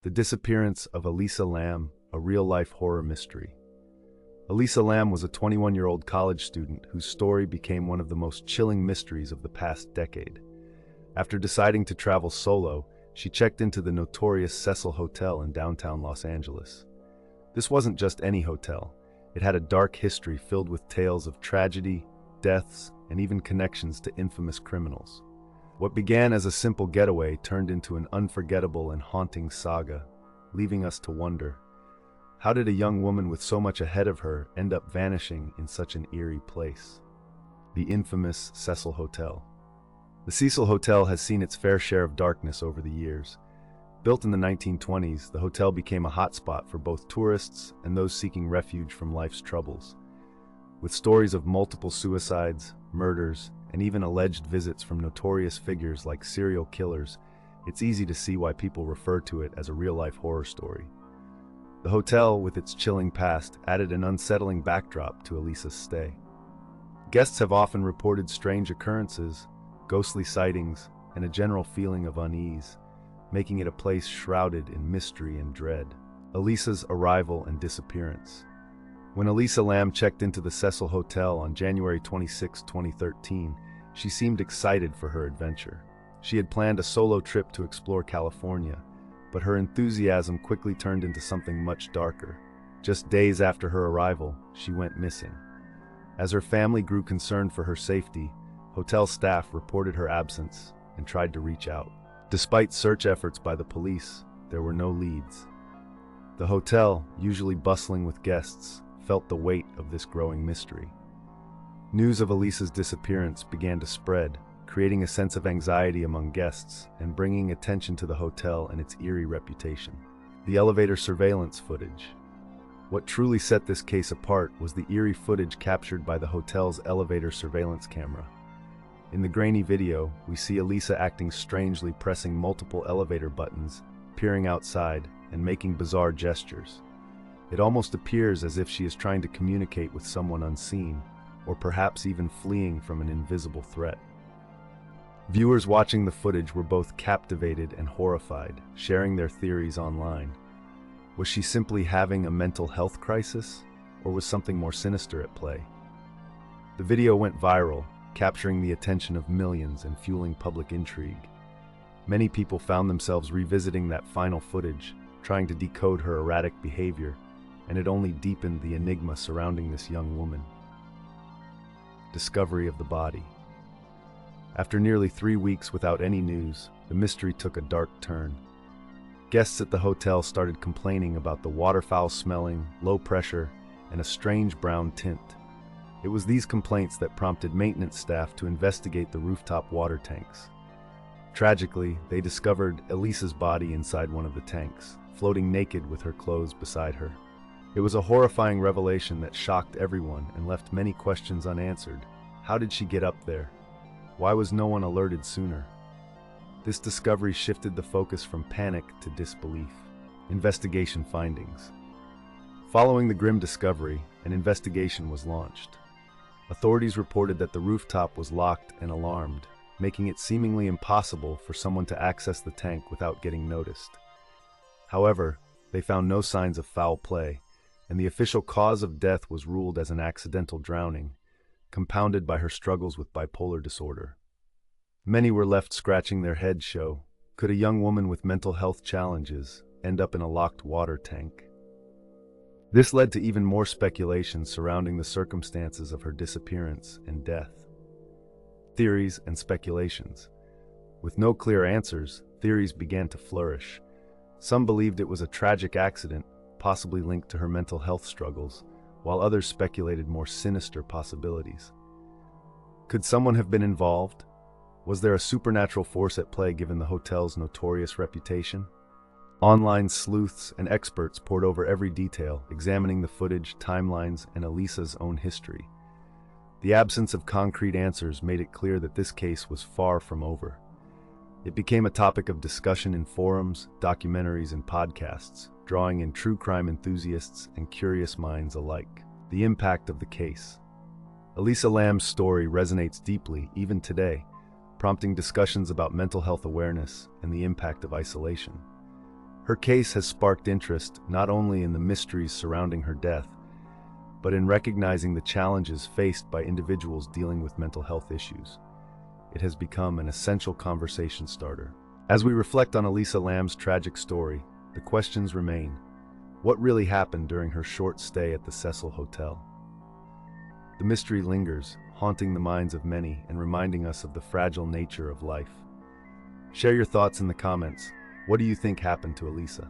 The disappearance of Elisa Lam, a real-life horror mystery. Elisa Lam was a 21-year-old college student whose story became one of the most chilling mysteries of the past decade. After deciding to travel solo, she checked into the notorious Cecil Hotel in downtown Los Angeles. This wasn't just any hotel. It had a dark history filled with tales of tragedy, deaths, and even connections to infamous criminals. What began as a simple getaway turned into an unforgettable and haunting saga, leaving us to wonder, how did a young woman with so much ahead of her end up vanishing in such an eerie place? The infamous Cecil Hotel. The Cecil Hotel has seen its fair share of darkness over the years. Built in the 1920s, the hotel became a hotspot for both tourists and those seeking refuge from life's troubles. With stories of multiple suicides, murders, and even alleged visits from notorious figures like serial killers, it's easy to see why people refer to it as a real-life horror story. The hotel, with its chilling past, added an unsettling backdrop to Elisa's stay. Guests have often reported strange occurrences, ghostly sightings, and a general feeling of unease, making it a place shrouded in mystery and dread. Elisa's arrival and disappearance. When Elisa Lam checked into the Cecil Hotel on January 26, 2013, she seemed excited for her adventure. She had planned a solo trip to explore California, but her enthusiasm quickly turned into something much darker. Just days after her arrival, she went missing. As her family grew concerned for her safety, hotel staff reported her absence and tried to reach out. Despite search efforts by the police, there were no leads. The hotel, usually bustling with guests, felt the weight of this growing mystery. News of Elisa's disappearance began to spread, creating a sense of anxiety among guests and bringing attention to the hotel and its eerie reputation. The elevator surveillance footage. What truly set this case apart was the eerie footage captured by the hotel's elevator surveillance camera. In the grainy video, we see Elisa acting strangely, pressing multiple elevator buttons, peering outside, and making bizarre gestures. It almost appears as if she is trying to communicate with someone unseen, or perhaps even fleeing from an invisible threat. Viewers watching the footage were both captivated and horrified, sharing their theories online. Was she simply having a mental health crisis, or was something more sinister at play? The video went viral, capturing the attention of millions and fueling public intrigue. Many people found themselves revisiting that final footage, trying to decode her erratic behavior, and it only deepened the enigma surrounding this young woman. Discovery of the body. After nearly 3 weeks without any news, the mystery took a dark turn. Guests at the hotel started complaining about the waterfowl smelling, low pressure, and a strange brown tint. It was these complaints that prompted maintenance staff to investigate the rooftop water tanks. Tragically, they discovered Elisa's body inside one of the tanks, floating naked with her clothes beside her. It was a horrifying revelation that shocked everyone and left many questions unanswered. How did she get up there? Why was no one alerted sooner? This discovery shifted the focus from panic to disbelief. Investigation findings. Following the grim discovery, an investigation was launched. Authorities reported that the rooftop was locked and alarmed, making it seemingly impossible for someone to access the tank without getting noticed. However, they found no signs of foul play, and the official cause of death was ruled as an accidental drowning, compounded by her struggles with bipolar disorder. Many were left scratching their heads. Could a young woman with mental health challenges end up in a locked water tank? This led to even more speculation surrounding the circumstances of her disappearance and death. Theories and speculations. With no clear answers, theories began to flourish. Some believed it was a tragic accident, possibly linked to her mental health struggles, while others speculated more sinister possibilities. Could someone have been involved? Was there a supernatural force at play given the hotel's notorious reputation? Online sleuths and experts pored over every detail, examining the footage, timelines, and Elisa's own history. The absence of concrete answers made it clear that this case was far from over. It became a topic of discussion in forums, documentaries, and podcasts, drawing in true crime enthusiasts and curious minds alike. The impact of the case. Elisa Lam's story resonates deeply, even today, prompting discussions about mental health awareness and the impact of isolation. Her case has sparked interest not only in the mysteries surrounding her death, but in recognizing the challenges faced by individuals dealing with mental health issues. It has become an essential conversation starter. As we reflect on Elisa Lam's tragic story, the questions remain. What really happened during her short stay at the Cecil Hotel? The mystery lingers, haunting the minds of many and reminding us of the fragile nature of life. Share your thoughts in the comments. What do you think happened to Elisa?